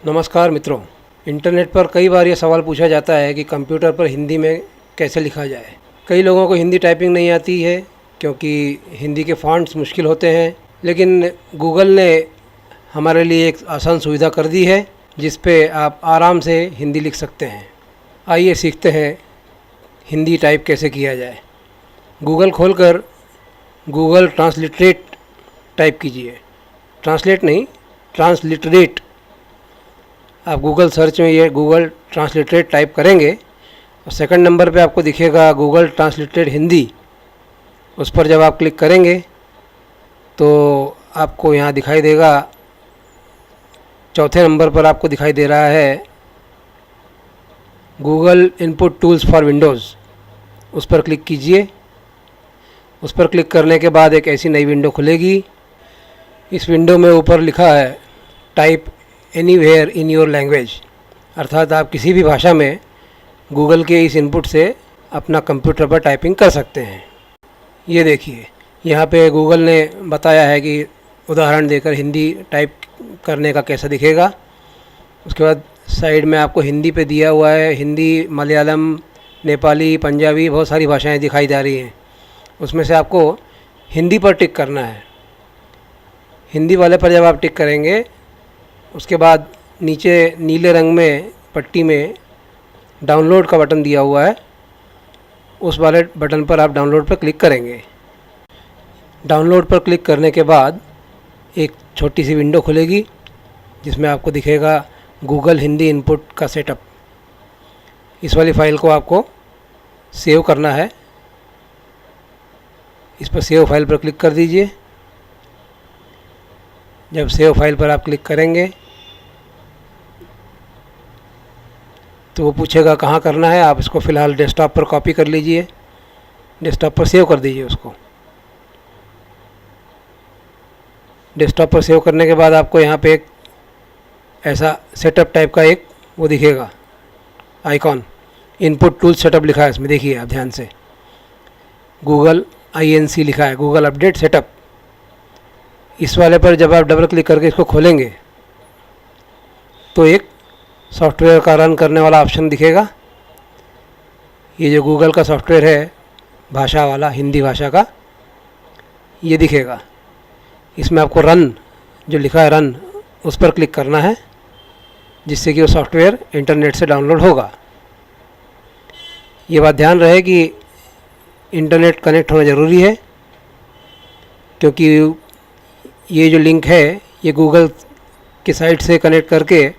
नमस्कार मित्रों। इंटरनेट पर कई बार ये सवाल पूछा जाता है कि कंप्यूटर पर हिंदी में कैसे लिखा जाए। कई लोगों को हिंदी टाइपिंग नहीं आती है क्योंकि हिंदी के फ़ॉन्ट्स मुश्किल होते हैं, लेकिन गूगल ने हमारे लिए एक आसान सुविधा कर दी है जिस पे आप आराम से हिंदी लिख सकते हैं। आइए सीखते हैं हिंदी टाइप कैसे किया जाए। गूगल खोलकर गूगल ट्रांसलिटरेट टाइप कीजिए। ट्रांसलेट नहीं, ट्रांसलिटरेट। आप गूगल सर्च में ये गूगल ट्रांसलिटरेट टाइप करेंगे और सेकंड नंबर पे आपको दिखेगा गूगल ट्रांसलिटरेट हिंदी। उस पर जब आप क्लिक करेंगे तो आपको यहाँ दिखाई देगा, चौथे नंबर पर आपको दिखाई दे रहा है Google input tools for Windows. उस पर क्लिक कीजिए। उस पर क्लिक करने के बाद एक ऐसी नई विंडो खुलेगी। इस विंडो में ऊपर लिखा है type anywhere in your language, अर्थात आप किसी भी भाषा में गूगल के इस इनपुट से अपना कंप्यूटर पर टाइपिंग कर सकते हैं। ये देखिए, यहाँ पे गूगल ने बताया है कि उदाहरण देकर हिंदी टाइप करने का कैसा दिखेगा। उसके बाद साइड में आपको हिंदी पे दिया हुआ है, हिंदी, मलयालम, नेपाली, पंजाबी, बहुत सारी भाषाएं दिखाई जा रही हैं। उसमें से आपको हिंदी पर टिक करना है। हिंदी वाले पर जब आप टिक करेंगे उसके बाद नीचे नीले रंग में पट्टी में डाउनलोड का बटन दिया हुआ है, उस वाले बटन पर आप डाउनलोड पर क्लिक करेंगे। डाउनलोड पर क्लिक करने के बाद एक छोटी सी विंडो खुलेगी जिसमें आपको दिखेगा गूगल हिंदी इनपुट का सेटअप। इस वाली फ़ाइल को आपको सेव करना है। इस पर सेव फाइल पर क्लिक कर दीजिए। जब सेव फाइल पर आप क्लिक करेंगे तो वो पूछेगा कहाँ करना है। आप इसको फ़िलहाल डेस्कटॉप पर कॉपी कर लीजिए, डेस्कटॉप पर सेव कर दीजिए उसको। डेस्कटॉप पर सेव करने के बाद आपको यहाँ पे एक ऐसा सेटअप टाइप का एक वो दिखेगा आइकॉन, इनपुट टूल सेटअप लिखा है इसमें, देखिए आप ध्यान से, गूगल INC लिखा है, गूगल अपडेट सेटअप। इस वाले पर जब आप डबल क्लिक करके इसको खोलेंगे तो एक सॉफ्टवेयर का रन करने वाला ऑप्शन दिखेगा। ये जो गूगल का सॉफ्टवेयर है भाषा वाला, हिंदी भाषा का, ये दिखेगा। इसमें आपको रन जो लिखा है रन, उस पर क्लिक करना है जिससे कि वो सॉफ्टवेयर इंटरनेट से डाउनलोड होगा। ये बात ध्यान रहे कि इंटरनेट कनेक्ट होना ज़रूरी है, क्योंकि ये जो लिंक है ये गूगल की साइट से कनेक्ट करके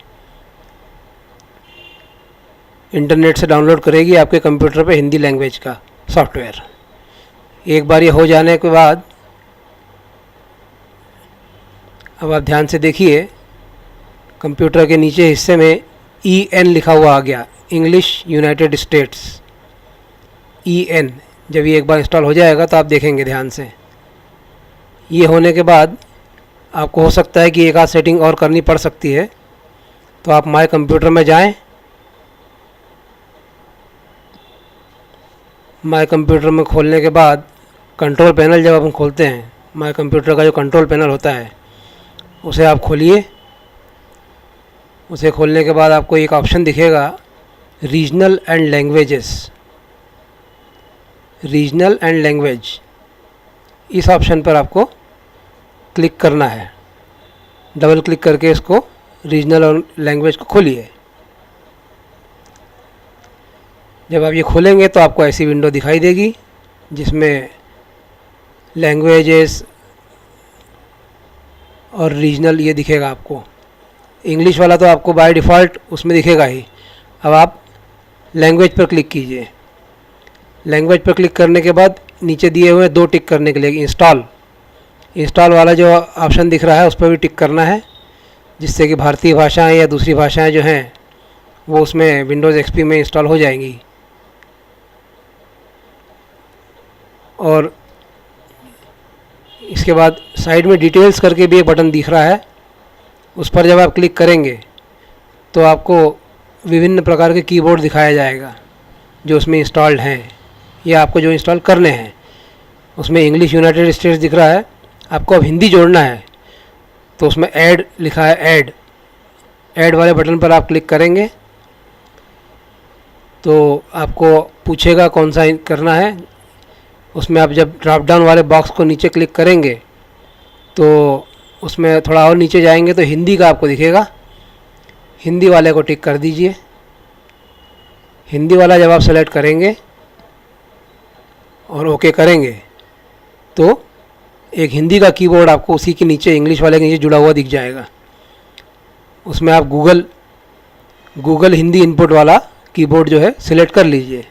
इंटरनेट से डाउनलोड करेगी आपके कंप्यूटर पे हिंदी लैंग्वेज का सॉफ्टवेयर। एक बार ये हो जाने के बाद अब आप ध्यान से देखिए, कंप्यूटर के नीचे हिस्से में EN लिखा हुआ आ गया, इंग्लिश यूनाइटेड स्टेट्स, EN। जब ये एक बार इंस्टॉल हो जाएगा तो आप देखेंगे ध्यान से। ये होने के बाद आपको हो सकता है कि एक आध सेटिंग और करनी पड़ सकती है, तो आप माय कंप्यूटर में जाएं। माय कंप्यूटर में खोलने के बाद कंट्रोल पैनल जब अपन खोलते हैं, माय कंप्यूटर का जो कंट्रोल पैनल होता है उसे आप खोलिए। उसे खोलने के बाद आपको एक ऑप्शन दिखेगा regional and languages, regional and language. इस ऑप्शन पर आपको क्लिक करना है। डबल क्लिक करके इसको रीजनल और लैंग्वेज को खोलिए। जब आप ये खोलेंगे तो आपको ऐसी विंडो दिखाई देगी जिसमें लैंग्वेजेस और रीजनल ये दिखेगा आपको। इंग्लिश वाला तो आपको बाय डिफ़ॉल्ट उसमें दिखेगा ही। अब आप लैंग्वेज पर क्लिक कीजिए। लैंग्वेज पर क्लिक करने के बाद नीचे दिए हुए दो टिक करने के लिए इंस्टॉल वाला जो ऑप्शन दिख रहा है उस पर भी टिक करना है, जिससे कि भारतीय भाषाएं या दूसरी भाषाएं जो हैं वो उसमें विंडोज़ XP में इंस्टॉल हो जाएंगी। और इसके बाद साइड में डिटेल्स करके भी एक बटन दिख रहा है, उस पर जब आप क्लिक करेंगे तो आपको विभिन्न प्रकार के कीबोर्ड दिखाया जाएगा जो उसमें इंस्टॉल्ड हैं या आपको जो इंस्टॉल करने हैं। उसमें इंग्लिश यूनाइटेड स्टेट्स दिख रहा है, आपको अब हिंदी जोड़ना है तो उसमें ऐड लिखा है, ऐड ऐड वाले बटन पर आप क्लिक करेंगे तो आपको पूछेगा कौन सा करना है। उसमें आप जब ड्रॉप डाउन वाले बॉक्स को नीचे क्लिक करेंगे तो उसमें थोड़ा और नीचे जाएंगे तो हिंदी का आपको दिखेगा, हिंदी वाले को टिक कर दीजिए। हिंदी वाला जब आप सेलेक्ट करेंगे और ओके करेंगे तो एक हिंदी का कीबोर्ड आपको उसी के नीचे, इंग्लिश वाले के नीचे जुड़ा हुआ दिख जाएगा। उसमें आप गूगल हिंदी इनपुट वाला कीबोर्ड जो है सिलेक्ट कर लीजिए।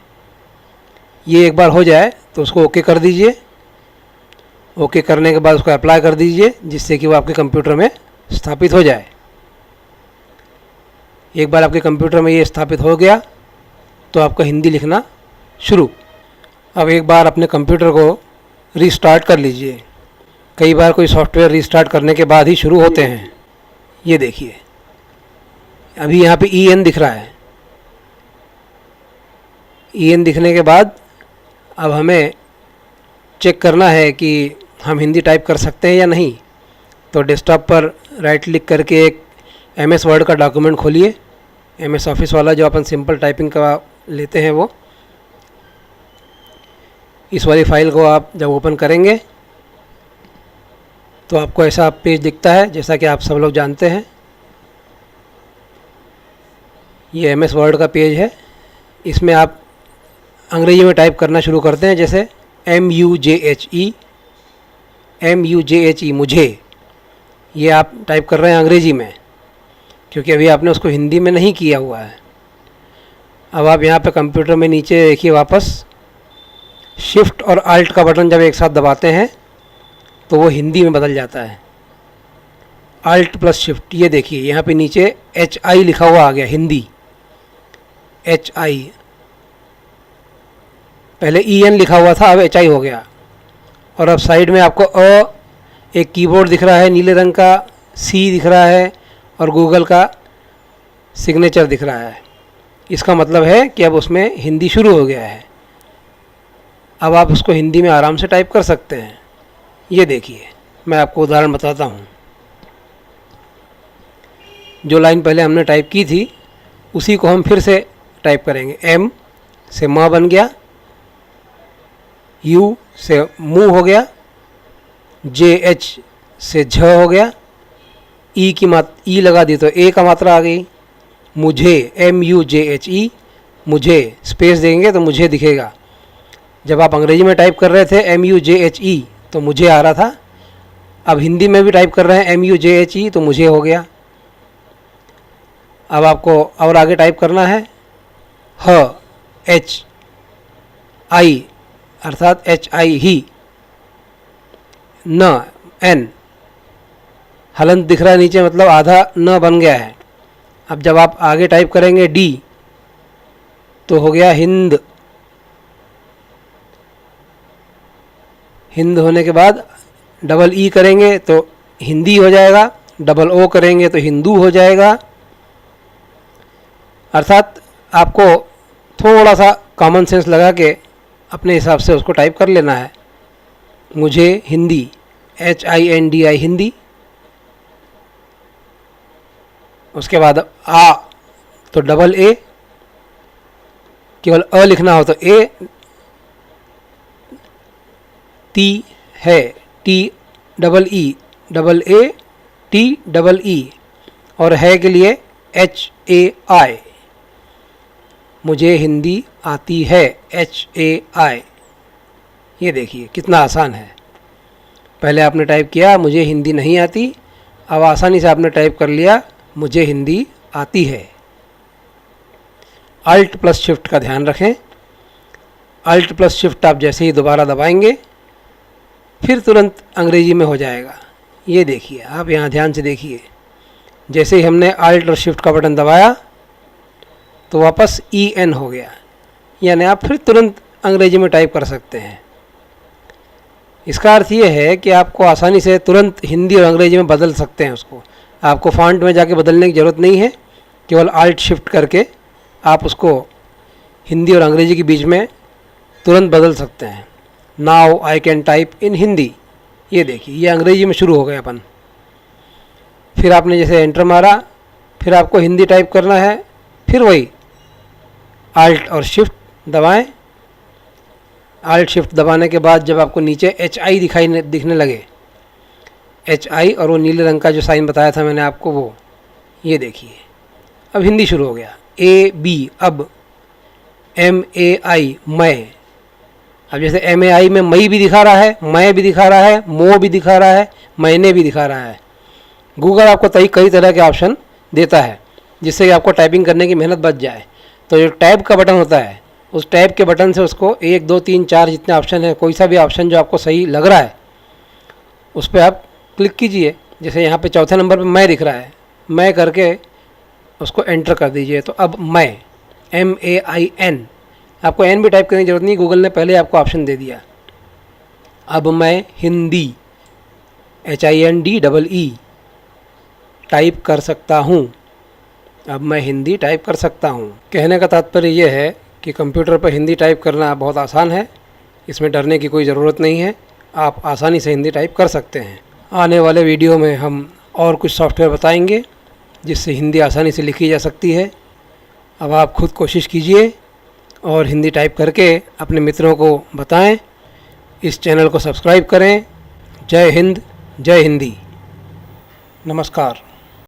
ये एक बार हो जाए तो उसको ओके कर दीजिए। ओके करने के बाद उसको अप्लाई कर दीजिए जिससे कि वो आपके कंप्यूटर में स्थापित हो जाए। एक बार आपके कंप्यूटर में ये स्थापित हो गया तो आपका हिंदी लिखना शुरू। अब एक बार अपने कंप्यूटर को रीस्टार्ट कर लीजिए। कई बार कोई सॉफ्टवेयर रीस्टार्ट करने के बाद ही शुरू होते हैं। ये देखिए अभी यहाँ पे EN दिख रहा है। EN दिखने के बाद अब हमें चेक करना है कि हम हिंदी टाइप कर सकते हैं या नहीं। तो डेस्कटॉप पर राइट क्लिक करके एक MS वर्ड का डॉक्यूमेंट खोलिए, MS ऑफिस वाला जो अपन सिंपल टाइपिंग का लेते हैं वो। इस वाली फाइल को आप जब ओपन करेंगे तो आपको ऐसा पेज दिखता है जैसा कि आप सब लोग जानते हैं। ये MS वर्ड का पेज है। इसमें आप अंग्रेजी में टाइप करना शुरू करते हैं, जैसे MUJHE मुझे, ये आप टाइप कर रहे हैं अंग्रेजी में क्योंकि अभी आपने उसको हिंदी में नहीं किया हुआ है। अब आप यहाँ पे कंप्यूटर में नीचे देखिए वापस शिफ्ट और अल्ट का बटन जब एक साथ दबाते हैं तो वो हिंदी में बदल जाता है। अल्ट प्लस शिफ्ट, ये देखिए यहाँ पे नीचे HI लिखा हुआ आ गया, हिंदी HI। पहले EN लिखा हुआ था, अब HI हो गया। और अब साइड में आपको एक कीबोर्ड दिख रहा है नीले रंग का, C दिख रहा है और गूगल का सिग्नेचर दिख रहा है। इसका मतलब है कि अब उसमें हिंदी शुरू हो गया है। अब आप उसको हिंदी में आराम से टाइप कर सकते हैं। ये देखिए मैं आपको उदाहरण बताता हूँ। जो लाइन पहले हमने टाइप की थी उसी को हम फिर से टाइप करेंगे। M से माँ बन गया, U से मुँह हो गया, JH से झ हो गया, ई लगा दी तो ए का मात्रा आ गई। मुझे MUJHE, मुझे स्पेस देंगे तो मुझे दिखेगा। जब आप अंग्रेजी में टाइप कर रहे थे MUJHE तो मुझे आ रहा था, अब हिंदी में भी टाइप कर रहे हैं MUJHE तो मुझे हो गया। अब आपको और आगे टाइप करना है HI अर्थात HI ही, न N हलंत दिख रहा है नीचे, मतलब आधा न बन गया है। अब जब आप आगे टाइप करेंगे D तो हो गया हिंद। हिंद होने के बाद डबल E करेंगे तो हिंदी हो जाएगा, डबल O करेंगे तो हिंदू हो जाएगा। अर्थात आपको थोड़ा सा कॉमन सेंस लगा के अपने हिसाब से उसको टाइप कर लेना है। मुझे हिंदी HINDI हिंदी। उसके बाद आ तो डबल A, केवल अ लिखना हो तो A, टी है TEE और है के लिए HAI। मुझे हिंदी आती है HAI। ये देखिए कितना आसान है। पहले आपने टाइप किया मुझे हिंदी नहीं आती, अब आसानी से आपने टाइप कर लिया मुझे हिंदी आती है। अल्ट प्लस शिफ्ट का ध्यान रखें। अल्ट प्लस शिफ्ट आप जैसे ही दोबारा दबाएंगे फिर तुरंत अंग्रेजी में हो जाएगा। ये देखिए आप यहाँ ध्यान से देखिए, जैसे ही हमने अल्ट और शिफ्ट का बटन दबाया तो वापस EN हो गया, यानी आप फिर तुरंत अंग्रेजी में टाइप कर सकते हैं। इसका अर्थ ये है कि आपको आसानी से तुरंत हिंदी और अंग्रेजी में बदल सकते हैं उसको। आपको फॉन्ट में जाके बदलने की ज़रूरत नहीं है, केवल अल्ट शिफ्ट करके आप उसको हिंदी और अंग्रेजी के बीच में तुरंत बदल सकते हैं। Now I can type in Hindi. ये देखिए ये अंग्रेजी में शुरू हो गया अपन। फिर आपने जैसे एंटर मारा फिर आपको हिंदी टाइप करना है, फिर वही आल्ट और शिफ्ट दबाएं। आल्ट शिफ्ट दबाने के बाद जब आपको नीचे HI दिखने लगे, HI और वो नीले रंग का जो साइन बताया था मैंने आपको, वो ये देखिए अब हिंदी शुरू हो गया। AB, अब MAI, मैं। अब जैसे MAI में मई भी दिखा रहा है, मैं भी दिखा रहा है, मो भी दिखा रहा है, महीने भी दिखा रहा है। गूगल आपको कई तरह के ऑप्शन देता है जिससे कि आपको टाइपिंग करने की मेहनत बच जाए। तो जो टैब का बटन होता है, उस टैब के बटन से उसको 1 2 3 4 जितने ऑप्शन है, कोई सा भी ऑप्शन जो आपको सही लग रहा है उस पर आप क्लिक कीजिए। जैसे यहाँ पे चौथे नंबर पे मैं दिख रहा है, मैं करके उसको एंटर कर दीजिए। तो अब मैं MAIN, आपको एन भी टाइप करने की ज़रूरत नहीं, गूगल ने पहले आपको ऑप्शन दे दिया। अब मैं हिंदी HINDEE टाइप कर सकता हूँ। अब मैं हिंदी टाइप कर सकता हूँ। कहने का तात्पर्य यह है कि कंप्यूटर पर हिंदी टाइप करना बहुत आसान है, इसमें डरने की कोई ज़रूरत नहीं है, आप आसानी से हिंदी टाइप कर सकते हैं। आने वाले वीडियो में हम और कुछ सॉफ्टवेयर बताएंगे जिससे हिंदी आसानी से लिखी जा सकती है। अब आप खुद कोशिश कीजिए और हिंदी टाइप करके अपने मित्रों को बताएं। इस चैनल को सब्सक्राइब करें। जय हिंद, जय हिंदी। नमस्कार।